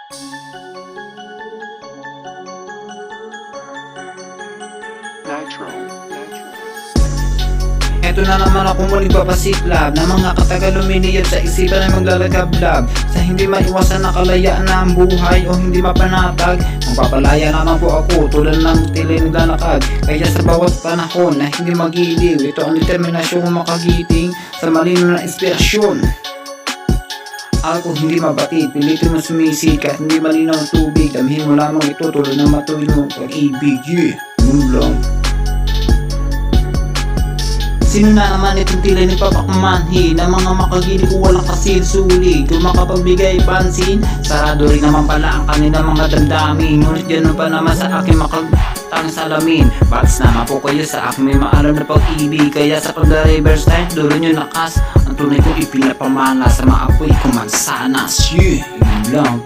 Eto na naman ako muling papasiklab ng mga katagal luminiyap sa isipan ay maglalagablab sa hindi maiwasan na kalayaan ng buhay o hindi mapanatag. Magpapalaya naman po ako tulad ng tila naglalakad, kaya sa bawat panahon na hindi mag-iiliw, ito ang determinasyon kong makagiting sa malino na inspirasyon. Ako hindi mabatid, pilitin mo sumisikat, hindi malinaw ang tubig, damhin mo lamang ito tulad ng matuloy mong pag-ibig. Yun lang. Sino na naman itong tila nagpapakamanhi ng mga makagili ko walang kasilsuli, kung makapagbigay pansin, sarado rin naman pala ang kanilang mga damdamin. Ngunit gano'n pa naman sa akin makagtang salamin. Bats naman po kayo sa akin may maalam na pag-ibig, kaya sa pag-reverse time dulo nyo nakas ang tunay kong ipinapamana sa mga apoy kumansanas. Yun lang.